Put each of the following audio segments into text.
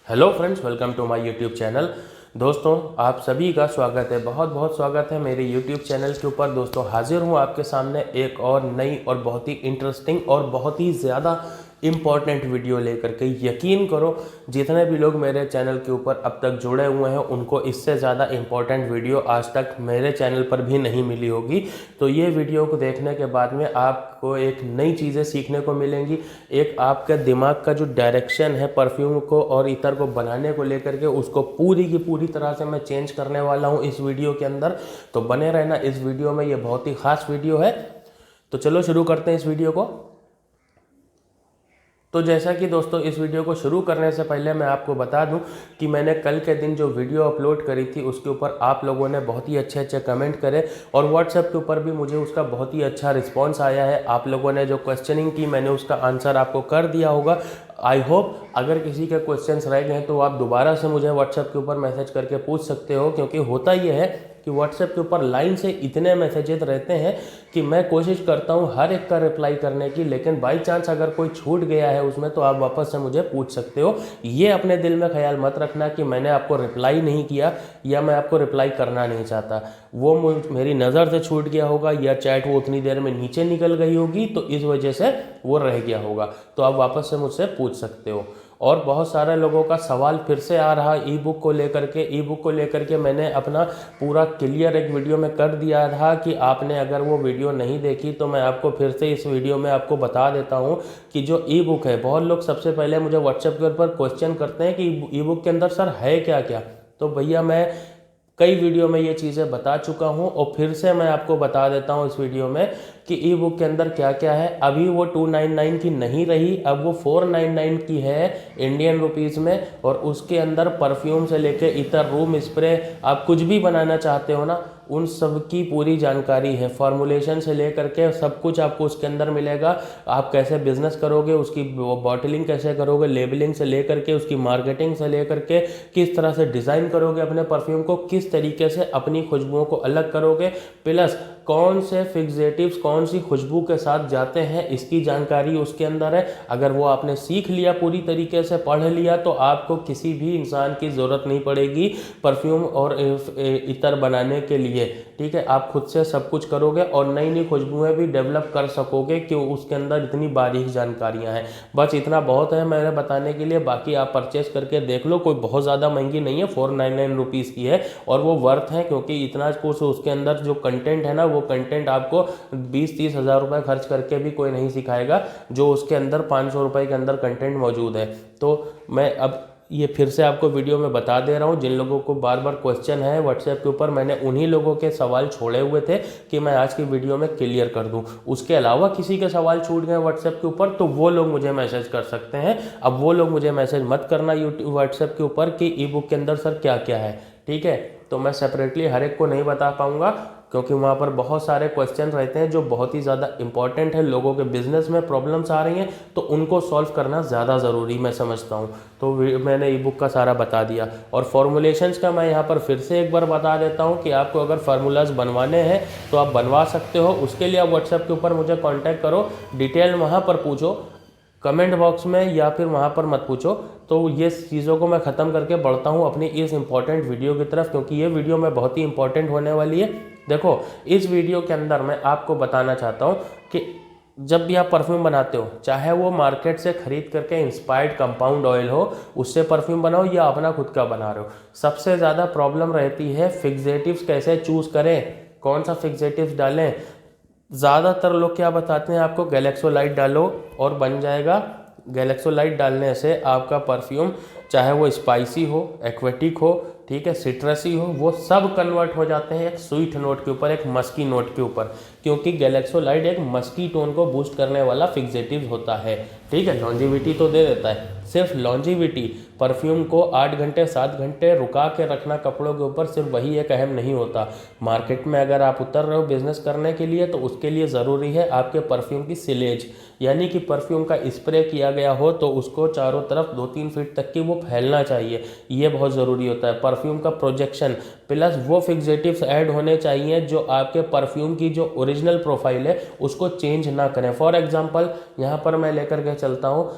Hello friends, welcome to my YouTube channel. दोस्तों, आप सभी का स्वागत है, बहुत बहुत स्वागत है मेरे यूट्यूब चैनल के ऊपर। दोस्तों, हाजिर हूँ आपके सामने एक और नई और बहुत ही इंटरेस्टिंग और बहुत ही ज़्यादा इम्पॉर्टेंट वीडियो लेकर के। यकीन करो, जितने भी लोग मेरे चैनल के ऊपर अब तक जुड़े हुए हैं उनको इससे ज़्यादा इम्पॉर्टेंट वीडियो आज तक मेरे चैनल पर भी नहीं मिली होगी। तो ये वीडियो को देखने के बाद में आपको एक नई चीज़ें सीखने को मिलेंगी। एक आपके दिमाग का जो डायरेक्शन है परफ्यूम को और इतर को बनाने को लेकर के, उसको पूरी की पूरी तरह से मैं चेंज करने वाला हूँ इस वीडियो के अंदर। तो बने रहना इस वीडियो में, ये बहुत ही खास वीडियो है। तो चलो शुरू करते हैं इस वीडियो को। तो जैसा कि दोस्तों, इस वीडियो को शुरू करने से पहले मैं आपको बता दूं कि मैंने कल के दिन जो वीडियो अपलोड करी थी उसके ऊपर आप लोगों ने बहुत ही अच्छे अच्छे कमेंट करे और व्हाट्सएप के ऊपर भी मुझे उसका बहुत ही अच्छा रिस्पांस आया है। आप लोगों ने जो क्वेश्चनिंग की, मैंने उसका आंसर आपको कर दिया होगा। आई होप अगर किसी के क्वेश्चंस रह गए हैं तो आप दोबारा से मुझे व्हाट्सएप के ऊपर मैसेज करके पूछ सकते हो, क्योंकि होता ये है कि व्हाट्सएप के ऊपर लाइन से इतने मैसेजेस रहते हैं कि मैं कोशिश करता हूं हर एक का रिप्लाई करने की, लेकिन बाई चांस अगर कोई छूट गया है उसमें तो आप वापस से मुझे पूछ सकते हो। ये अपने दिल में ख्याल मत रखना कि मैंने आपको रिप्लाई नहीं किया या मैं आपको रिप्लाई करना नहीं चाहता। वो मेरी नज़र से छूट गया होगा या चैट वो उतनी देर में नीचे निकल गई होगी, तो इस वजह से वो रह गया होगा। तो आप वापस से मुझसे पूछ सकते हो। और बहुत सारे लोगों का सवाल फिर से आ रहा ई बुक को लेकर के। ई बुक को लेकर के मैंने अपना पूरा क्लियर एक वीडियो में कर दिया था कि आपने अगर वो वीडियो नहीं देखी तो मैं आपको फिर से इस वीडियो में आपको बता देता हूँ कि जो ई बुक है, बहुत लोग सबसे पहले मुझे व्हाट्सएप के ऊपर क्वेश्चन करते हैं कि ई बुक के अंदर सर है क्या क्या। तो भैया, मैं कई वीडियो में ये चीज़ें बता चुका हूँ और फिर से मैं आपको बता देता हूँ इस वीडियो में कि ई बुक के अंदर क्या क्या है। अभी वो 299 की नहीं रही, अब वो 499 की है इंडियन रुपीज़ में। और उसके अंदर परफ्यूम से लेके इतर, रूम स्प्रे, आप कुछ भी बनाना चाहते हो ना, उन सब की पूरी जानकारी है। फॉर्मुलेशन से लेकर के सब कुछ आपको उसके अंदर मिलेगा। आप कैसे बिजनेस करोगे, उसकी बॉटलिंग कैसे करोगे, लेबलिंग से लेकर के उसकी मार्केटिंग से लेकर के किस तरह से डिज़ाइन करोगे अपने परफ्यूम को, किस तरीके से अपनी खुशबुओं को अलग करोगे, प्लस कौन से फिक्सेटिव्स कौन सी खुशबू के साथ जाते हैं, इसकी जानकारी उसके अंदर है। अगर वो आपने सीख लिया, पूरी तरीके से पढ़ लिया, तो आपको किसी भी इंसान की ज़रूरत नहीं पड़ेगी परफ्यूम और इतर बनाने के लिए। ठीक है, आप खुद से सब कुछ करोगे और नई नई खुशबुएं भी डेवलप कर सकोगे कि उसके अंदर इतनी बारीक जानकारियां हैं। बस इतना बहुत है मेरे बताने के लिए। बाकी आप परचेस करके देख लो, कोई बहुत ज़्यादा महंगी नहीं है, 499 रुपीज़ की है और वो वर्थ है, क्योंकि इतना कुछ उसके अंदर जो कंटेंट है ना, वो कंटेंट आपको 20-30 हज़ार रुपये खर्च करके भी कोई नहीं सिखाएगा जो उसके अंदर 500 रुपये के अंदर कंटेंट मौजूद है। तो मैं अब ये फिर से आपको वीडियो में बता दे रहा हूँ। जिन लोगों को बार बार क्वेश्चन है व्हाट्सएप के ऊपर, मैंने उन्हीं लोगों के सवाल छोड़े हुए थे कि मैं आज की वीडियो में क्लियर कर दूँ। उसके अलावा किसी के सवाल छूट गए व्हाट्सएप के ऊपर तो वो लोग मुझे मैसेज कर सकते हैं। अब वो लोग मुझे मैसेज मत करना यूट्यूब व्हाट्सएप के ऊपर कि ई बुक के अंदर सर क्या क्या है। ठीक है, तो मैं सेपरेटली हर एक को नहीं बता पाऊंगा, क्योंकि वहाँ पर बहुत सारे क्वेश्चन रहते हैं जो बहुत ही ज़्यादा इंपॉर्टेंट है। लोगों के बिजनेस में प्रॉब्लम्स आ रही हैं तो उनको सॉल्व करना ज़्यादा ज़रूरी मैं समझता हूँ। तो मैंने ई बुक का सारा बता दिया। और फॉर्मुलेशंस का मैं यहाँ पर फिर से एक बार बता देता हूँ कि आपको अगर फार्मूलाज बनवाने हैं तो आप बनवा सकते हो। उसके लिए आप व्हाट्सएप के ऊपर मुझे कॉन्टैक्ट करो, डिटेल वहाँ पर पूछो, कमेंट बॉक्स में या फिर वहाँ पर मत पूछो। तो ये चीज़ों को मैं ख़त्म करके बढ़ता हूँ अपनी इस इम्पॉर्टेंट वीडियो की तरफ, क्योंकि ये वीडियो में बहुत ही इंपॉर्टेंट होने वाली है। देखो, इस वीडियो के अंदर मैं आपको बताना चाहता हूँ कि जब भी आप परफ्यूम बनाते हो, चाहे वो मार्केट से खरीद करके इंस्पायर्ड कंपाउंड ऑयल हो, उससे परफ्यूम बनाओ या अपना खुद का बना रहे हो, सबसे ज़्यादा प्रॉब्लम रहती है फिक्सेटिव्स कैसे चूज़ करें, कौन सा फिक्सेटिव्स डालें। ज़्यादातर लोग क्या बताते हैं आपको, गैलेक्सोलाइट डालो और बन जाएगा। गैलेक्सोलाइट डालने से आपका परफ्यूम, चाहे वो स्पाइसी हो, एक्वेटिक हो, ठीक है, सिट्रसी हो, वो सब कन्वर्ट हो जाते हैं एक स्वीट नोट के ऊपर, एक मस्की नोट के ऊपर, क्योंकि गैलेक्सोलाइट एक मस्की टोन को बूस्ट करने वाला फिक्सेटिव होता है। ठीक है, लॉन्जिविटी तो दे देता है, सिर्फ लॉन्जिविटी, परफ्यूम को 8 घंटे 7 घंटे रुका के रखना कपड़ों के ऊपर, सिर्फ वही एक अहम नहीं होता। मार्केट में अगर आप उतर रहे हो बिजनेस करने के लिए तो उसके लिए ज़रूरी है आपके परफ्यूम की सिलेज, यानी कि परफ्यूम का स्प्रे किया गया हो तो उसको चारों तरफ 2-3 फीट तक की वो फैलना चाहिए, ये बहुत ज़रूरी होता है। परफ्यूम का प्रोजेक्शन, प्लस वो फिक्सेटिव्स ऐड होने चाहिए जो आपके परफ्यूम की जो ओरिजिनल प्रोफाइल है उसको चेंज ना करें। फॉर एग्जांपल यहाँ पर मैं लेकर के चलता हूँ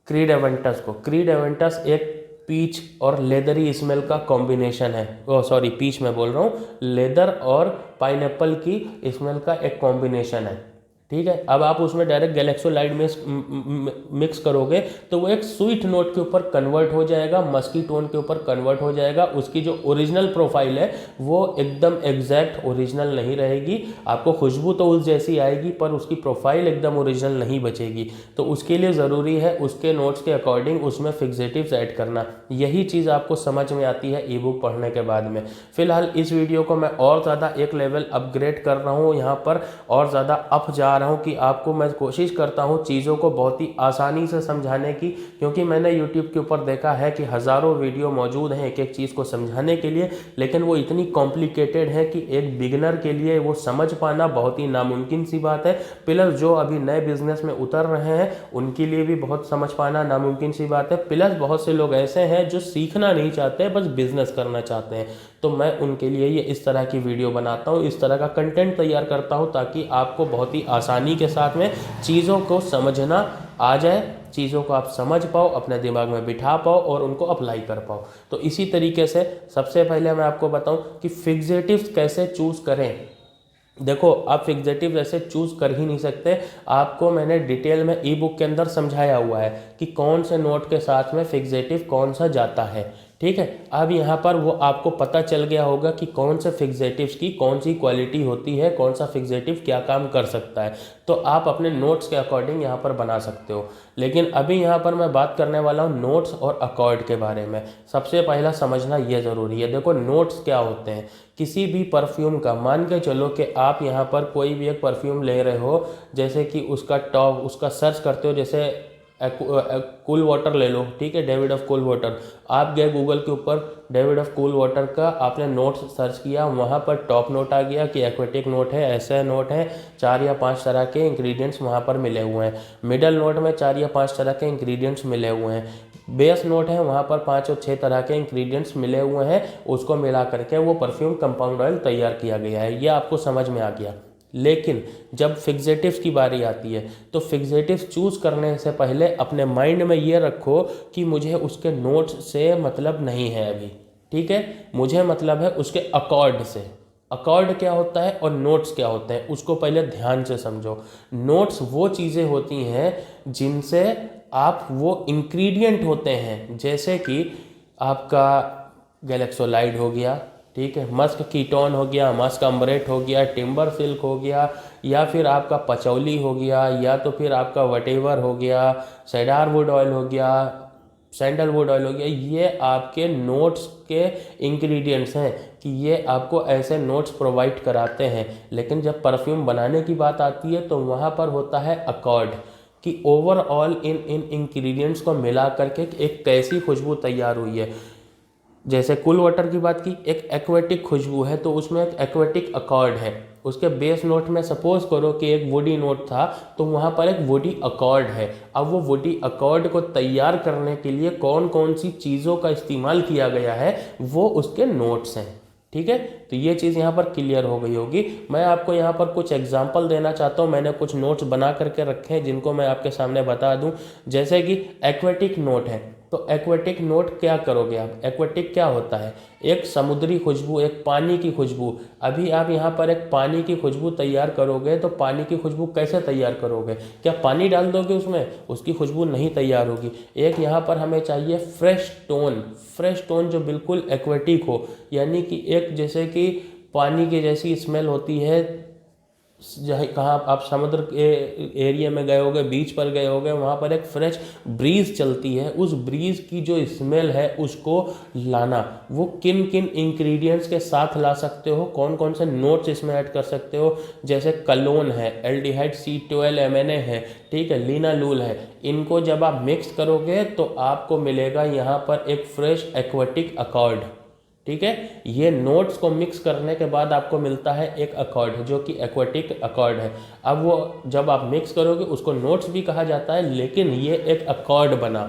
क्रीड एवेंटस को। क्रीड एवेंटस एक पीच और लेदरी स्मेल का कॉम्बिनेशन है। सॉरी, पीच मैं बोल रहा हूँ, लेदर और पाइनएप्पल की स्मेल का एक कॉम्बिनेशन है। ठीक है, अब आप उसमें डायरेक्ट गैलेक्सोलाइड मिक्स करोगे तो वो एक स्वीट नोट के ऊपर कन्वर्ट हो जाएगा, मस्की टोन के ऊपर कन्वर्ट हो जाएगा। उसकी जो ओरिजिनल प्रोफाइल है वो एकदम एग्जैक्ट ओरिजिनल नहीं रहेगी। आपको खुशबू तो उस जैसी आएगी पर उसकी प्रोफाइल एकदम ओरिजिनल नहीं बचेगी। तो उसके लिए ज़रूरी है उसके नोट्स के अकॉर्डिंग उसमें फिक्सेटिव्स ऐड करना। यही चीज़ आपको समझ में आती है ई बुक पढ़ने के बाद में। फिलहाल इस वीडियो को मैं और ज़्यादा एक लेवल अपग्रेड कर रहा हूँ, यहाँ पर और ज़्यादा अप जा रहा हूँ कि आपको मैं कोशिश करता हूँ चीज़ों को बहुत ही आसानी से समझाने की, क्योंकि मैंने YouTube के ऊपर देखा है कि हज़ारों वीडियो मौजूद हैं एक एक चीज़ को समझाने के लिए, लेकिन वो इतनी कॉम्प्लिकेटेड है कि एक बिगिनर के लिए वो समझ पाना बहुत ही नामुमकिन सी बात है। प्लस जो अभी नए बिजनेस में उतर रहे हैं उनके लिए भी बहुत समझ पाना नामुमकिन सी बात है। प्लस बहुत से लोग ऐसे हैं जो सीखना नहीं चाहते, बस बिजनेस करना चाहते हैं। तो मैं उनके लिए ये इस तरह की वीडियो बनाता हूँ, इस तरह का कंटेंट तैयार करता हूँ ताकि आपको बहुत ही आसानी के साथ में चीज़ों को समझना आ जाए, चीज़ों को आप समझ पाओ, अपने दिमाग में बिठा पाओ और उनको अप्लाई कर पाओ। तो इसी तरीके से सबसे पहले मैं आपको बताऊं कि फिक्सेटिव्स कैसे चूज़ करें। देखो, आप फिक्सेटिव ऐसे चूज़ कर ही नहीं सकते। आपको मैंने डिटेल में ई बुक के अंदर समझाया हुआ है कि कौन से नोट के साथ में फिक्सेटिव कौन सा जाता है। ठीक है, अब यहाँ पर वो आपको पता चल गया होगा कि कौन से फिक्सेटिव्स की कौन सी क्वालिटी होती है, कौन सा फिक्सेटिव क्या काम कर सकता है। तो आप अपने नोट्स के अकॉर्डिंग यहाँ पर बना सकते हो। लेकिन अभी यहाँ पर मैं बात करने वाला हूँ नोट्स और अकॉर्ड के बारे में। सबसे पहला समझना ये ज़रूरी है। देखो, नोट्स क्या होते हैं। किसी भी परफ्यूम का, मान के चलो कि आप यहाँ पर कोई भी एक परफ्यूम ले रहे हो, जैसे कि उसका सर्च करते हो, जैसे कूल वाटर ले लो। ठीक है, डेविड ऑफ कूल वाटर। आप गए गूगल के ऊपर, डेविड ऑफ कूल वाटर का आपने नोट्स सर्च किया, वहाँ पर टॉप नोट आ गया कि एक्वेटिक नोट है, ऐसे नोट है, 4 या 5 तरह के इंग्रेडिएंट्स वहाँ पर मिले हुए हैं। मिडल नोट में 4 या 5 तरह के इंग्रेडिएंट्स मिले हुए हैं। बेस नोट है, वहाँ पर 5 और 6 तरह के इंग्रेडिएंट्स मिले हुए हैं। उसको मिला करके वो परफ्यूम कंपाउंड ऑयल तैयार किया गया है। ये आपको समझ में आ गया। लेकिन जब फिक्सेटिव्स की बारी आती है तो फिक्सेटिव्स चूज़ करने से पहले अपने माइंड में ये रखो कि मुझे उसके नोट्स से मतलब नहीं है अभी। ठीक है, मुझे मतलब है उसके अकॉर्ड से। अकॉर्ड क्या होता है और नोट्स क्या होते हैं, उसको पहले ध्यान से समझो। नोट्स वो चीज़ें होती हैं जिनसे आप, वो इंग्रेडिएंट होते हैं, जैसे कि आपका गैलेक्सोलाइड हो गया, ठीक है, मस्क कीटोन हो गया, मस्क अम्बरेट हो गया, टिम्बर सिल्क हो गया, या फिर आपका पचौली हो गया, या तो फिर आपका वटेवर हो गया, सेडार वुड ऑयल हो गया, सैंडलवुड ऑयल हो गया। ये आपके नोट्स के इंग्रेडिएंट्स हैं कि ये आपको ऐसे नोट्स प्रोवाइड कराते हैं। लेकिन जब परफ्यूम बनाने की बात आती है तो वहाँ पर होता है अकॉर्ड, कि ओवरऑल इन इंग्रेडिएंट्स को मिला करके एक कैसी खुशबू तैयार हुई है। जैसे कूल वाटर की बात की, एक एक्वेटिक खुशबू है तो उसमें एक एक्वेटिक अकॉर्ड है। उसके बेस नोट में सपोज करो कि एक वुडी नोट था तो वहाँ पर एक वुडी अकॉर्ड है। अब वो वुडी अकॉर्ड को तैयार करने के लिए कौन कौन सी चीज़ों का इस्तेमाल किया गया है वो उसके नोट्स हैं। ठीक है, तो ये चीज़ यहाँ पर क्लियर हो गई होगी। मैं आपको यहाँ पर कुछ एग्जांपल देना चाहता हूँ। मैंने कुछ नोट्स बना करके रखे हैं जिनको मैं आपके सामने बता दूँ। जैसे कि एक्वेटिक नोट है, तो एक्वेटिक नोट क्या करोगे आप। एक्वेटिक क्या होता है, एक समुद्री खुशबू, एक पानी की खुशबू। अभी आप यहाँ पर एक पानी की खुशबू तैयार करोगे तो पानी की खुशबू कैसे तैयार करोगे, क्या पानी डाल दोगे उसमें, उसकी खुशबू नहीं तैयार होगी। एक यहाँ पर हमें चाहिए फ्रेश टोन जो बिल्कुल एक्वेटिक हो, यानी कि एक जैसे कि पानी की जैसी स्मेल होती है। जहाँ कहाँ आप समुद्र के एरिया में गए होगे, बीच पर गए होगे, वहाँ पर एक फ्रेश ब्रीज चलती है, उस ब्रीज की जो स्मेल है उसको लाना। वो किन किन इंग्रेडिएंट्स के साथ ला सकते हो, कौन कौन से नोट्स इसमें ऐड कर सकते हो। जैसे कलोन है, एल्डिहाइड C12MNA है, ठीक है, लिनालूल है। इनको जब आप मिक्स करोगे तो आपको मिलेगा यहाँ पर एक फ्रेश एक्वेटिक अकॉर्ड। ठीक है, ये नोट्स को मिक्स करने के बाद आपको मिलता है एक अकॉर्ड जो कि एक्वेटिक अकॉर्ड है। अब वो जब आप मिक्स करोगे उसको नोट्स भी कहा जाता है, लेकिन ये एक अकॉर्ड बना।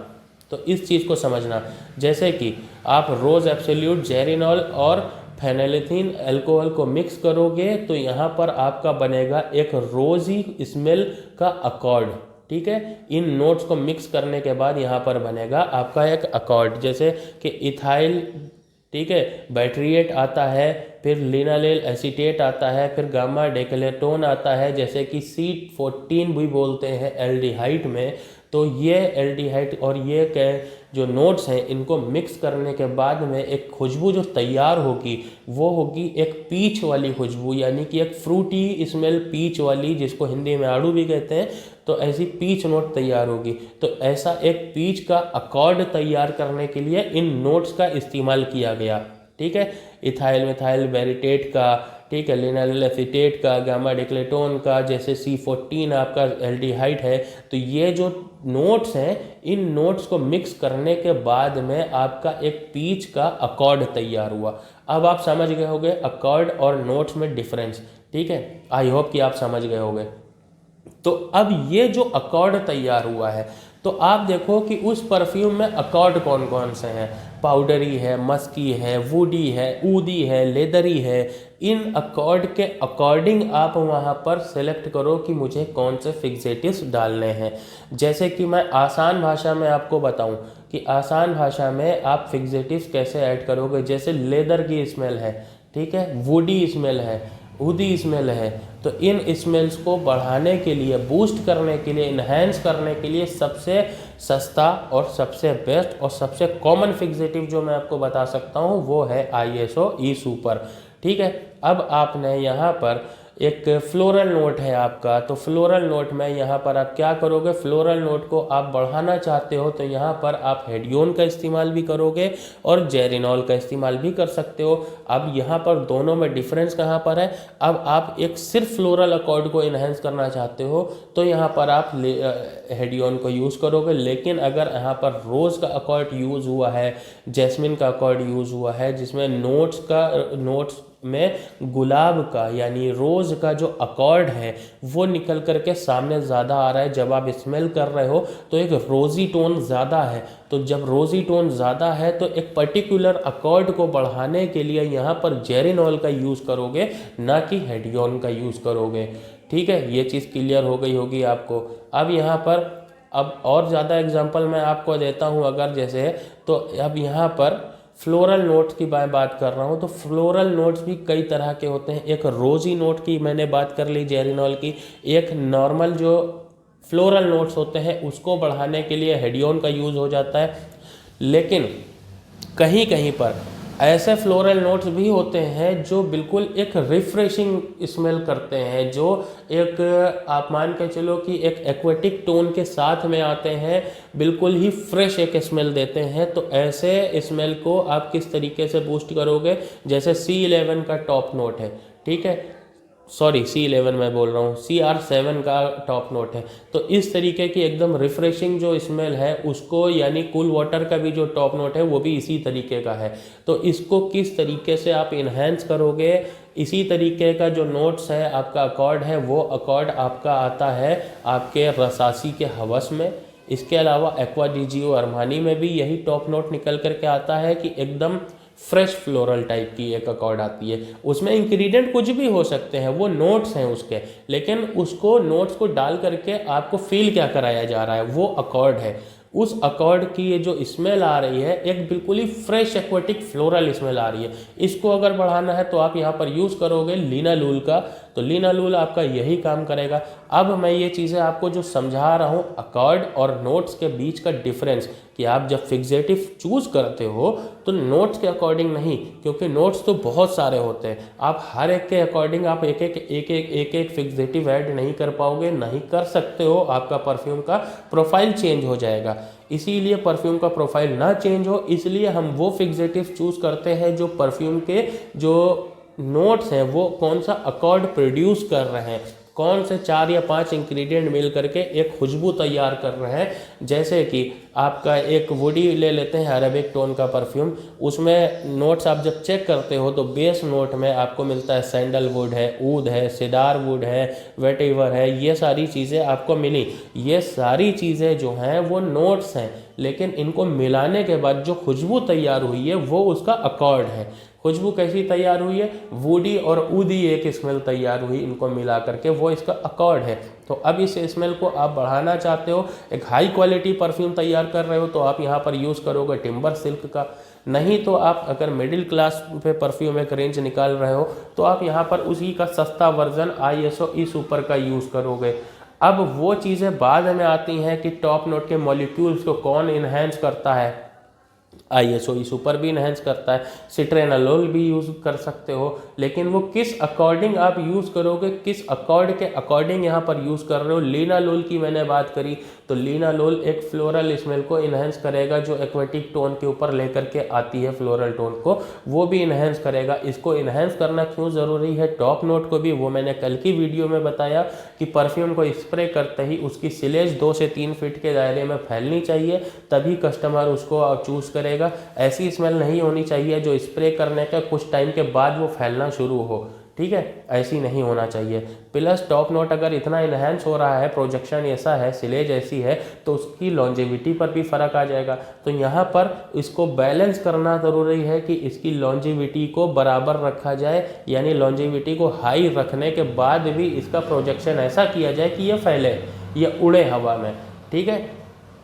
तो इस चीज़ को समझना। जैसे कि आप रोज़ एब्सोल्यूट, जेरिनॉल और फेनेलेथीन अल्कोहल को मिक्स करोगे तो यहाँ पर आपका बनेगा एक रोज़ी स्मेल का अकॉर्ड। ठीक है। इन नोट्स को मिक्स करने के बाद यहाँ पर बनेगा आपका एक अकॉर्ड, जैसे कि इथाइल, ठीक है, बैटरिएट आता है, फिर लिनालेल एसीटेट आता है, फिर गामा डेकेलेटोन आता है, जैसे कि C14 भी बोलते हैं एल्डिहाइड में। तो ये एल्डिहाइड और ये जो नोट्स हैं इनको मिक्स करने के बाद में एक खुशबू जो तैयार होगी वो होगी एक पीच वाली खुशबू, यानी कि एक फ्रूटी स्मेल पीच वाली, जिसको हिंदी में आड़ू भी कहते हैं। तो ऐसी पीच नोट तैयार होगी। तो ऐसा एक पीच का अकॉर्ड तैयार करने के लिए इन नोट्स का इस्तेमाल किया गया, ठीक है। इथाइल मिथाइल बैरिटेट का, ठीक है, लिनाइल एसीटेट का, गामा डेकेलेटोन का, जैसे C14 आपका एल्डिहाइड है। तो ये जो नोट्स हैं, इन नोट्स को मिक्स करने के बाद में आपका एक पीच का अकॉर्ड तैयार हुआ। अब आप समझ गए होंगे अकॉर्ड और नोट्स में डिफरेंस, ठीक है। आई होप कि आप समझ गए होंगे। तो अब ये जो अकॉर्ड तैयार हुआ है, तो आप देखो कि उस परफ्यूम में अकॉर्ड कौन कौन से हैं। पाउडरी है, मस्की है, वुडी है, ऊदी है, लेदरी है। इन अकॉर्ड के अकॉर्डिंग आप वहाँ पर सेलेक्ट करो कि मुझे कौन से फिक्सेटिव्स डालने हैं। जैसे कि मैं आसान भाषा में आपको बताऊं कि आसान भाषा में आप फिक्सेटिव्स कैसे ऐड करोगे। जैसे लेदर की स्मेल है, ठीक है, वुडी स्मेल है, ऊदी स्मेल है। तो इन स्मेल्स को बढ़ाने के लिए, बूस्ट करने के लिए, इन्हेंस करने के लिए सबसे सस्ता और सबसे बेस्ट और सबसे कॉमन फिक्सेटिव जो मैं आपको बता सकता हूँ वो है ISO ई सुपर, ठीक है। अब आपने यहाँ पर एक फ्लोरल नोट है आपका, तो फ्लोरल नोट में यहाँ पर आप क्या करोगे, फ्लोरल नोट को आप बढ़ाना चाहते हो तो यहाँ पर आप हेडियोन का इस्तेमाल भी करोगे और जेरिनॉल का इस्तेमाल भी कर सकते हो। अब यहाँ पर दोनों में डिफरेंस कहाँ पर है, अब आप एक सिर्फ फ्लोरल अकॉर्ड को इन्हेंस करना चाहते हो तो यहाँ पर आप हेडियोन को यूज़ करोगे। लेकिन अगर यहाँ पर रोज़ का अकॉर्ड यूज़ हुआ है, जैस्मिन का अकॉर्ड यूज़ हुआ है, जिसमें नोट्स में गुलाब का यानी रोज़ का जो अकॉर्ड है वो निकल करके सामने ज़्यादा आ रहा है, जब आप स्मेल कर रहे हो तो एक रोज़ी टोन ज़्यादा है। तो जब रोज़ी टोन ज़्यादा है तो एक पर्टिकुलर अकॉर्ड को बढ़ाने के लिए यहाँ पर जेरिनॉल का यूज़ करोगे, ना कि हेडियोन का यूज़ करोगे, ठीक है। ये चीज़ क्लियर हो गई होगी आपको। अब यहाँ पर अब और ज़्यादा एग्जांपल मैं आपको देता हूँ अगर जैसे, तो अब यहाँ पर फ्लोरल नोट्स की मैं बात कर रहा हूँ। तो फ्लोरल नोट्स भी कई तरह के होते हैं। एक रोजी नोट की मैंने बात कर ली जेरिनॉल की, एक नॉर्मल जो फ्लोरल नोट्स होते हैं उसको बढ़ाने के लिए हेडियोन का यूज़ हो जाता है। लेकिन कहीं कहीं पर ऐसे फ्लोरल नोट्स भी होते हैं जो बिल्कुल एक रिफ्रेशिंग स्मेल करते हैं, जो एक आप मान के चलो कि एक एक्वेटिक टोन के साथ में आते हैं, बिल्कुल ही फ्रेश एक स्मेल देते हैं। तो ऐसे स्मेल को आप किस तरीके से बूस्ट करोगे, जैसे C11 का टॉप नोट है, ठीक है, सॉरी C11 मैं बोल रहा हूँ, CR7 का टॉप नोट है। तो इस तरीके की एकदम रिफ्रेशिंग जो स्मेल है उसको, यानी कूल वाटर का भी जो टॉप नोट है वो भी इसी तरीके का है। तो इसको किस तरीके से आप इन्हेंस करोगे, इसी तरीके का जो नोट्स है आपका अकॉर्ड है, वो अकॉर्ड आपका आता है आपके रसासी के हवस में। इसके अलावा एक्वा डी जियो अरमानी में भी यही टॉप नोट निकल करके आता है कि एकदम फ्रेश फ्लोरल टाइप की एक अकॉर्ड आती है। उसमें इंग्रेडिएंट कुछ भी हो सकते हैं, वो नोट्स हैं उसके, लेकिन उसको नोट्स को डाल करके आपको फील क्या कराया जा रहा है, वो अकॉर्ड है। उस अकॉर्ड की ये जो स्मेल आ रही है एक बिल्कुल ही फ्रेश एक्वेटिक फ्लोरल स्मेल आ रही है। इसको अगर बढ़ाना है तो आप यहाँ पर यूज़ करोगे लिनालूल का, तो लिनालूल आपका यही काम करेगा। अब मैं ये चीज़ें आपको जो समझा रहा हूँ अकॉर्ड और नोट्स के बीच का डिफरेंस, कि आप जब फिक्सेटिव चूज़ करते हो तो नोट्स के अकॉर्डिंग नहीं, क्योंकि नोट्स तो बहुत सारे होते हैं, आप हर एक के अकॉर्डिंग आप एक एक फिक्सेटिव ऐड नहीं कर पाओगे, नहीं कर सकते हो, आपका परफ्यूम का प्रोफाइल चेंज हो जाएगा। इसीलिए परफ्यूम का प्रोफाइल ना चेंज हो, इसलिए हम वो फिक्सेटिव चूज़ करते हैं जो परफ्यूम के जो नोट्स हैं वो कौन सा अकॉर्ड प्रोड्यूस कर रहे हैं, कौन से 4 या 5 इंग्रेडिएंट मिल करके एक खुशबू तैयार कर रहे हैं। जैसे कि आपका एक वुडी ले लेते हैं अरेबिक टोन का परफ्यूम, उसमें नोट्स आप जब चेक करते हो तो बेस नोट में आपको मिलता है सैंडलवुड है, ऊद है, सिडार वुड है, वेटिवर है, ये सारी चीज़ें आपको मिली। ये सारी चीज़ें जो हैं वो नोट्स हैं, लेकिन इनको मिलाने के बाद जो खुशबू तैयार हुई है वो उसका अकॉर्ड है। खुशबू कैसी तैयार हुई है? वुडी और ऊदी एक स्मेल तैयार हुई इनको मिला करके, वो इसका अकॉर्ड है। तो अब इस स्मेल को आप बढ़ाना चाहते हो, एक हाई क्वालिटी परफ्यूम तैयार कर रहे हो, तो आप यहाँ पर यूज़ करोगे टिम्बर सिल्क का। नहीं तो आप अगर मिडिल क्लास पे परफ्यूम एक रेंज निकाल रहे हो तो आप यहाँ पर उसी का सस्ता वर्जन ISO ई सुपर का यूज़ करोगे। अब वो चीज़ें बाद में आती हैं कि टॉप नोट के मॉलिक्यूल्स को कौन इन्हेंस करता है। ISO ई सुपर भी इन्हेंस करता है, सिट्रेनलोल भी यूज़ कर सकते हो, लेकिन वो किस अकॉर्डिंग आप यूज़ करोगे, किस अकॉर्ड के अकॉर्डिंग यहाँ पर यूज़ कर रहे हो। लिनालोल की मैंने बात करी तो लिनालोल एक फ्लोरल स्मेल को इन्हेंस करेगा, जो एक्वेटिक टोन के ऊपर लेकर के आती है फ्लोरल टोन को, वो भी इन्हेंस करेगा। इसको इन्हेंस करना क्यों ज़रूरी है, टॉप नोट को भी, वो मैंने कल की वीडियो में बताया कि परफ्यूम को स्प्रे करते ही उसकी सिलेज 2 से 3 फीट के दायरे में फैलनी चाहिए, तभी कस्टमर उसको चूज़ करेगा। ऐसी स्मेल नहीं होनी चाहिए जो स्प्रे करने के कुछ टाइम के बाद वो फैलना शुरू हो, ठीक है, ऐसी नहीं होना चाहिए। प्लस टॉप नोट अगर इतना इन्हेंस हो रहा है, प्रोजेक्शन ऐसा है, सिलेज ऐसी है, तो उसकी लॉन्जेविटी पर भी फ़र्क आ जाएगा। तो यहाँ पर इसको बैलेंस करना ज़रूरी है कि इसकी लॉन्जेविटी को बराबर रखा जाए, यानी लॉन्जेविटी को हाई रखने के बाद भी इसका प्रोजेक्शन ऐसा किया जाए कि ये फैले, ये उड़े हवा में, ठीक है।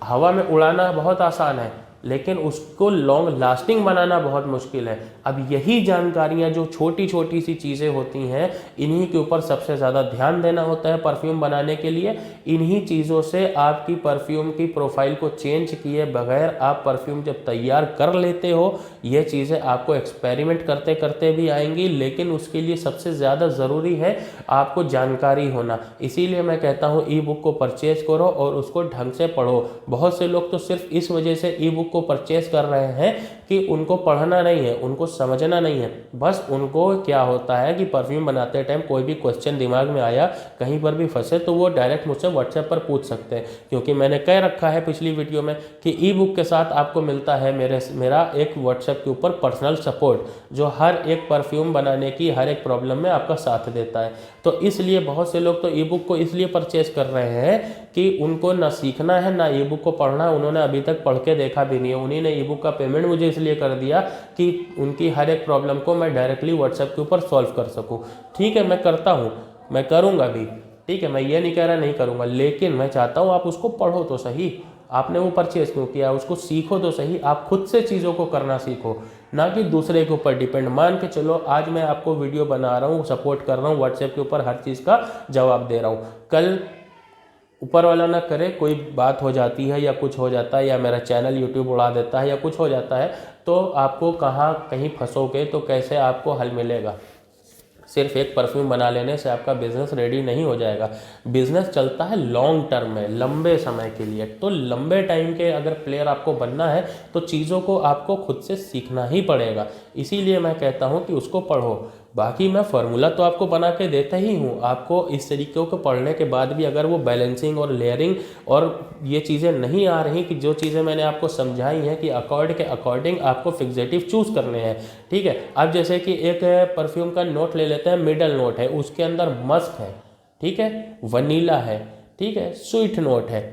हवा में उड़ाना बहुत आसान है, लेकिन उसको लॉन्ग लास्टिंग बनाना बहुत मुश्किल है। अब यही जानकारियां जो छोटी छोटी सी चीज़ें होती हैं, इन्हीं के ऊपर सबसे ज़्यादा ध्यान देना होता है परफ्यूम बनाने के लिए। इन्हीं चीज़ों से आपकी परफ्यूम की प्रोफाइल को चेंज किए बगैर आप परफ्यूम जब तैयार कर लेते हो, ये चीज़ें आपको एक्सपेरिमेंट करते करते भी आएंगी, लेकिन उसके लिए सबसे ज़्यादा ज़रूरी है आपको जानकारी होना। इसीलिए मैं कहता हूँ ई बुक को परचेज़ करो और उसको ढंग से पढ़ो। बहुत से लोग तो सिर्फ इस वजह से ई बुक को परचेज कर रहे हैं कि उनको पढ़ना नहीं है, उनको समझना नहीं है। बस उनको क्या होता है कि परफ्यूम बनाते टाइम कोई भी क्वेश्चन दिमाग में आया, कहीं पर भी फंसे, तो वो डायरेक्ट मुझसे व्हाट्सएप पर पूछ सकते हैं। क्योंकि मैंने कह रखा है पिछली वीडियो में कि ई बुक के साथ आपको मिलता है मेरा एक व्हाट्सएप के ऊपर पर्सनल सपोर्ट, जो हर एक परफ्यूम बनाने की हर एक प्रॉब्लम में आपका साथ देता है। तो इसलिए बहुत से लोग तो ई बुक को इसलिए परचेज कर रहे हैं कि उनको ना सीखना है ना ई बुक को पढ़ना, उन्होंने अभी तक पढ़ के देखा भी नहीं है। उन्हीं ने ई बुक का पेमेंट मुझे इसलिए कर दिया कि उनकी हर एक प्रॉब्लम को मैं डायरेक्टली व्हाट्सएप के ऊपर सॉल्व कर सकूं। ठीक है, मैं करता हूं, मैं करूंगा भी, ठीक है, मैं ये नहीं कह रहा नहीं करूंगा, लेकिन मैं चाहता हूं आप उसको पढ़ो तो सही। आपने वो परचेज क्यों किया, उसको सीखो तो सही। आप खुद से चीज़ों को करना सीखो, ना कि दूसरे के ऊपर डिपेंड। मान के चलो आज मैं आपको वीडियो बना रहा हूँ, सपोर्ट कर रहा हूँ, व्हाट्सएप के ऊपर हर चीज़ का जवाब दे रहा हूँ, कल ऊपर वाला ना करे कोई बात हो जाती है या कुछ हो जाता है या मेरा चैनल यूट्यूब उड़ा देता है या कुछ हो जाता है, तो आपको कहीं फंसोगे तो कैसे आपको हल मिलेगा। सिर्फ एक परफ्यूम बना लेने से आपका बिजनेस रेडी नहीं हो जाएगा। बिजनेस चलता है लॉन्ग टर्म में, लंबे समय के लिए। तो लंबे टाइम के अगर प्लेयर आपको बनना है तो चीज़ों को आपको खुद से सीखना ही पड़ेगा। इसीलिए मैं कहता हूँ कि उसको पढ़ो। बाकी मैं फार्मूला तो आपको बना के देता ही हूँ, आपको इस तरीक़ों को पढ़ने के बाद भी अगर वो बैलेंसिंग और लेयरिंग और ये चीज़ें नहीं आ रही, कि जो चीज़ें मैंने आपको समझाई हैं कि अकॉर्ड के अकॉर्डिंग आपको फिक्सेटिव चूज़ करने हैं, ठीक है। अब जैसे कि एक परफ्यूम का नोट ले लेते हैं, मिडल नोट है, उसके अंदर मस्क है, ठीक है, वनीला है, ठीक है, स्वीट नोट है।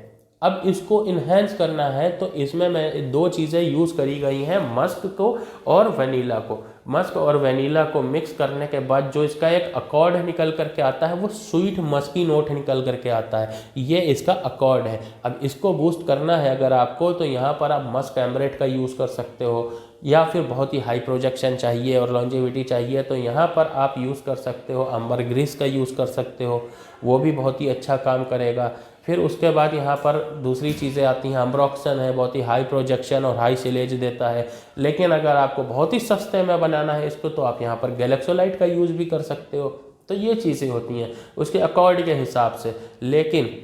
अब इसको इन्हेंस करना है तो इसमें मैं दो चीज़ें यूज़ करी गई हैं, मस्क को और वनीला को। मस्क और वनीला को मिक्स करने के बाद जो इसका एक अकॉर्ड निकल करके आता है वो स्वीट मस्की नोट निकल करके आता है, ये इसका अकॉर्ड है। अब इसको बूस्ट करना है अगर आपको, तो यहाँ पर आप मस्क एमरेट का यूज़ कर सकते हो, या फिर बहुत ही हाई प्रोजेक्शन चाहिए और लॉन्जेविटी चाहिए तो यहाँ पर आप यूज़ कर सकते हो अम्बरग्रिस का यूज़ कर सकते हो, वो भी बहुत ही अच्छा काम करेगा। फिर उसके बाद यहाँ पर दूसरी चीज़ें आती हैं, अम्ब्रोक्सन है, बहुत ही हाई प्रोजेक्शन और हाई सिलेज देता है। लेकिन अगर आपको बहुत ही सस्ते में बनाना है इसको, तो आप यहाँ पर गैलेक्सोलाइट का यूज़ भी कर सकते हो। तो ये चीज़ें होती हैं उसके अकॉर्ड के हिसाब से। लेकिन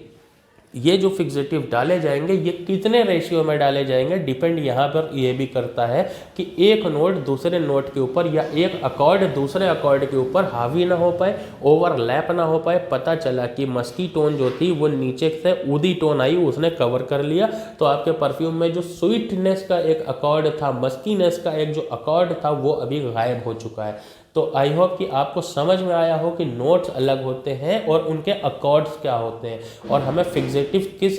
ये जो फिक्सेटिव डाले जाएंगे ये कितने रेशियो में डाले जाएंगे, डिपेंड यहाँ पर ये भी करता है कि एक नोट दूसरे नोट के ऊपर या एक अकॉर्ड दूसरे अकॉर्ड के ऊपर हावी ना हो पाए, ओवरलैप ना हो पाए। पता चला कि मस्की टोन जो थी वो नीचे से ऊदी टोन आई, उसने कवर कर लिया, तो आपके परफ्यूम में जो स्वीटनेस का एक अकॉर्ड था, मस्कीनेस का एक जो अकॉर्ड था, वो अभी गायब हो चुका है। तो आई होप कि आपको समझ में आया हो कि नोट्स अलग होते हैं और उनके अकॉर्ड्स क्या होते हैं और हमें फिक्सेटिव किस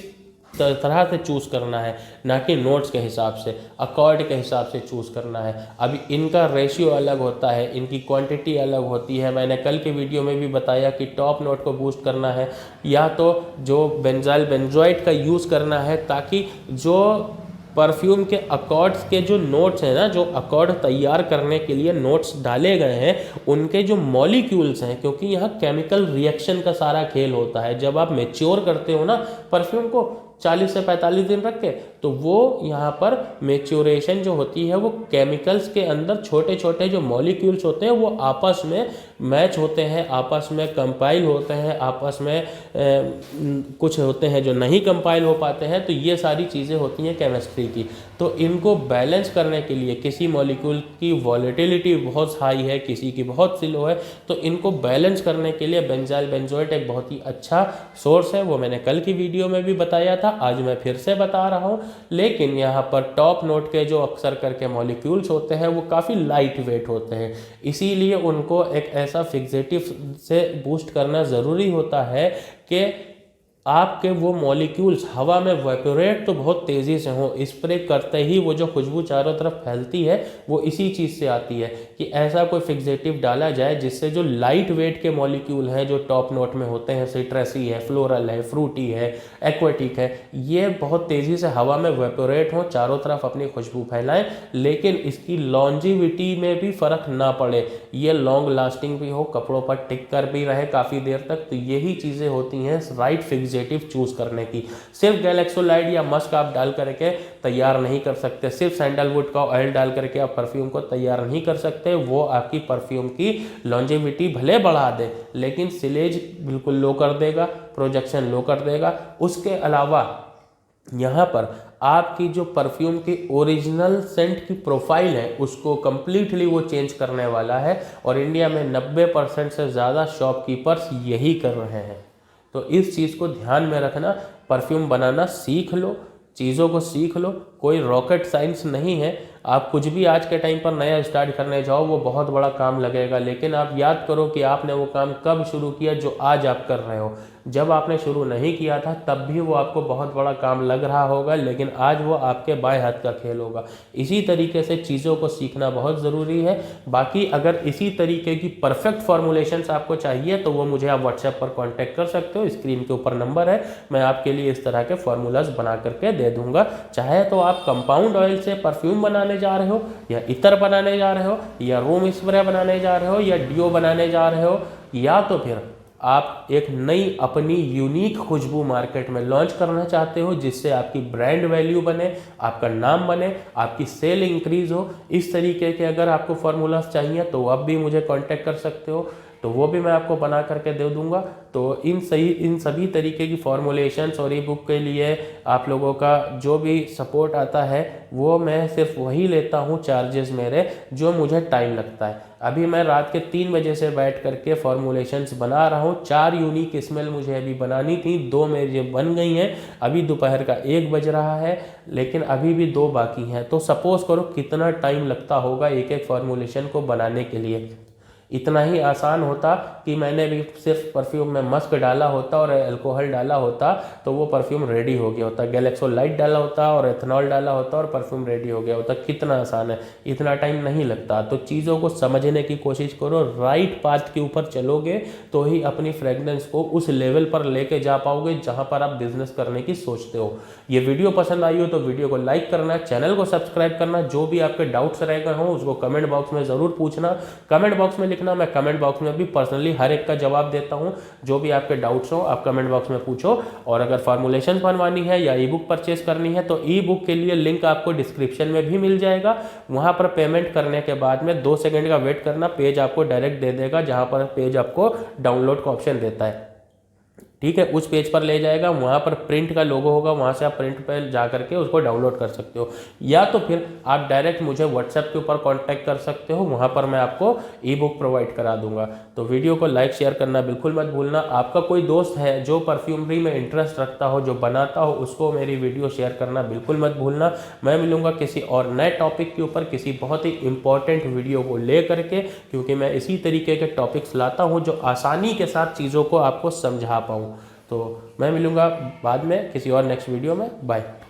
तरह से चूज़ करना है, ना कि नोट्स के हिसाब से, अकॉर्ड के हिसाब से चूज़ करना है। अभी इनका रेशियो अलग होता है, इनकी क्वांटिटी अलग होती है। मैंने कल के वीडियो में भी बताया कि टॉप नोट को बूस्ट करना है या तो जो बेंजाइल बेंजोइट का यूज़ करना है, ताकि जो परफ्यूम के अकॉर्ड्स के जो नोट्स हैं ना, जो अकॉर्ड तैयार करने के लिए नोट्स डाले गए हैं, उनके जो मॉलिक्यूल्स हैं, क्योंकि यहाँ केमिकल रिएक्शन का सारा खेल होता है। जब आप मेच्योर करते हो ना परफ्यूम को 40 से 45 दिन रख के, तो वो यहाँ पर मेच्योरेशन जो होती है वो केमिकल्स के अंदर छोटे छोटे जो मॉलिक्यूल्स होते हैं वो आपस में मैच होते हैं, आपस में कंपाइल होते हैं, आपस में कुछ होते हैं जो नहीं कंपाइल हो पाते हैं। तो ये सारी चीज़ें होती हैं केमिस्ट्री की। तो इनको बैलेंस करने के लिए, किसी मॉलिक्यूल की वॉलेटिलिटी बहुत हाई है, किसी की बहुत सी लो है, तो इनको बैलेंस करने के लिए बेंजाइल बेंजोएट एक बहुत ही अच्छा सोर्स है। वो मैंने कल की वीडियो में भी बताया था, आज मैं फिर से बता रहा हूँ। लेकिन यहाँ पर टॉप नोट के जो अक्सर करके मॉलिक्यूल्स होते हैं वो काफ़ी लाइट वेट होते हैं, इसीलिए उनको एक ऐसा फिक्सेटिव से बूस्ट करना ज़रूरी होता है कि आपके वो मॉलिक्यूल्स हवा में वेपोरेट तो बहुत तेज़ी से हों। स्प्रे करते ही वो जो खुशबू चारों तरफ फैलती है वो इसी चीज़ से आती है कि ऐसा कोई फिक्सेटिव डाला जाए जिससे जो लाइट वेट के मॉलिक्यूल हैं जो टॉप नोट में होते हैं, सिट्रसी है, फ्लोरल है, फ्रूटी है, एक्वेटिक है, ये बहुत तेज़ी से हवा में वेपोरेट हों, चारों तरफ अपनी खुशबू फैलाएं, लेकिन इसकी लॉन्जिविटी में भी फ़र्क ना पड़े, ये लॉन्ग लास्टिंग भी हो, कपड़ों पर टिक कर भी रहे काफ़ी देर तक। तो यही चीज़ें होती हैं राइट फिक्सेटिव चूज़ करने की। सिर्फ गैलेक्सोलाइड या मस्क आप डाल करके तैयार नहीं कर सकते, सिर्फ सैंडलवुड का ऑयल डाल करके आप परफ्यूम को तैयार नहीं कर सकते। वो आपकी परफ्यूम की लॉन्जेविटी भले बढ़ा दे, लेकिन सिलेज बिल्कुल लो कर देगा, प्रोजेक्शन लो कर देगा। उसके अलावा यहाँ पर आपकी जो परफ्यूम की ओरिजिनल सेंट की प्रोफाइल है उसको कम्प्लीटली वो चेंज करने वाला है, और इंडिया में 90% से ज़्यादा शॉपकीपर्स यही कर रहे हैं। तो इस चीज़ को ध्यान में रखना, परफ्यूम बनाना सीख लो, चीज़ों को सीख लो, कोई रॉकेट साइंस नहीं है। आप कुछ भी आज के टाइम पर नया स्टार्ट करने जाओ वो बहुत बड़ा काम लगेगा, लेकिन आप याद करो कि आपने वो काम कब शुरू किया जो आज आप कर रहे हो। जब आपने शुरू नहीं किया था तब भी वो आपको बहुत बड़ा काम लग रहा होगा, लेकिन आज वो आपके बाएं हाथ का खेल होगा। इसी तरीके से चीज़ों को सीखना बहुत ज़रूरी है। बाकी अगर इसी तरीके की परफेक्ट फॉर्मुलेशंस आपको चाहिए तो वो मुझे आप व्हाट्सएप पर कॉन्टैक्ट कर सकते हो, स्क्रीन के ऊपर नंबर है, मैं आपके लिए इस तरह के फार्मूलाज बना करके दे दूंगा। चाहे तो आप कंपाउंड ऑयल से परफ्यूम बनाने जा रहे हो, या इतर बनाने जा रहे हो, या रूम स्प्रे बनाने जा रहे हो, या डियो बनाने जा रहे हो, या तो फिर आप एक नई अपनी यूनिक खुशबू मार्केट में लॉन्च करना चाहते हो जिससे आपकी ब्रांड वैल्यू बने, आपका नाम बने, आपकी सेल इंक्रीज हो, इस तरीके के अगर आपको फार्मूलाज चाहिए तो अब भी मुझे कांटेक्ट कर सकते हो, तो वो भी मैं आपको बना करके दे दूंगा। तो इन सभी तरीके की फॉर्मुलेशंस और ई बुक के लिए आप लोगों का जो भी सपोर्ट आता है वो मैं सिर्फ वही लेता हूँ चार्जेस मेरे जो मुझे टाइम लगता है। अभी मैं रात के 3 बजे से बैठ करके फॉर्मुलेशंस बना रहा हूँ। 4 यूनिक स्मेल मुझे अभी बनानी थी, 2 मेरी बन गई हैं, अभी दोपहर का 1 बज रहा है, लेकिन अभी भी 2 बाकी हैं। तो सपोज करो कितना टाइम लगता होगा एक एक फॉर्मुलेशन को बनाने के लिए। इतना ही आसान होता कि मैंने भी सिर्फ परफ्यूम में मस्क डाला होता और अल्कोहल डाला होता तो वो परफ्यूम रेडी हो गया होता, गैलेक्सोलाइट डाला होता और एथनॉल डाला होता और परफ्यूम रेडी हो गया होता। कितना आसान है, इतना टाइम नहीं लगता। तो चीज़ों को समझने की कोशिश करो, राइट पाथ के ऊपर चलोगे तो ही अपनी फ्रेगनेंस को उस लेवल पर लेके जा पाओगे जहाँ पर आप बिजनेस करने की सोचते हो। ये वीडियो पसंद आई हो तो वीडियो को लाइक करना, चैनल को सब्सक्राइब करना, जो भी आपके डाउट्स रह गए हो उसको कमेंट बॉक्स में ज़रूर पूछना। कमेंट बॉक्स में मैं कमेंट बॉक्स में भी पर्सनली हर एक का जवाब देता हूं। जो भी आपके डाउट्स हो आप कमेंट बॉक्स में पूछो। और अगर फार्मुलेशन बनवानी है या ई बुक परचेस करनी है तो ई बुक के लिए लिंक आपको डिस्क्रिप्शन में भी मिल जाएगा। वहां पर पेमेंट करने के बाद में 2 सेकंड का वेट करना, पेज आपको डायरेक्ट दे देगा जहां पर पेज आपको डाउनलोड का ऑप्शन देता है। ठीक है, उस पेज पर ले जाएगा, वहाँ पर प्रिंट का लोगो होगा, वहाँ से आप प्रिंट पर जा करके उसको डाउनलोड कर सकते हो। या तो फिर आप डायरेक्ट मुझे व्हाट्सएप के ऊपर कांटेक्ट कर सकते हो, वहाँ पर मैं आपको ई बुक प्रोवाइड करा दूंगा। तो वीडियो को लाइक शेयर करना बिल्कुल मत भूलना। आपका कोई दोस्त है जो परफ्यूमरी में इंटरेस्ट रखता हो, जो बनाता हो, उसको मेरी वीडियो शेयर करना बिल्कुल मत भूलना। मैं मिलूंगा किसी और नए टॉपिक के ऊपर, किसी बहुत ही इंपॉर्टेंट वीडियो को ले करके, क्योंकि मैं इसी तरीके के टॉपिक्स लाता हूँ जो आसानी के साथ चीज़ों को आपको समझा पाऊँ। तो मैं मिलूँगा बाद में किसी और नेक्स्ट वीडियो में। बाय।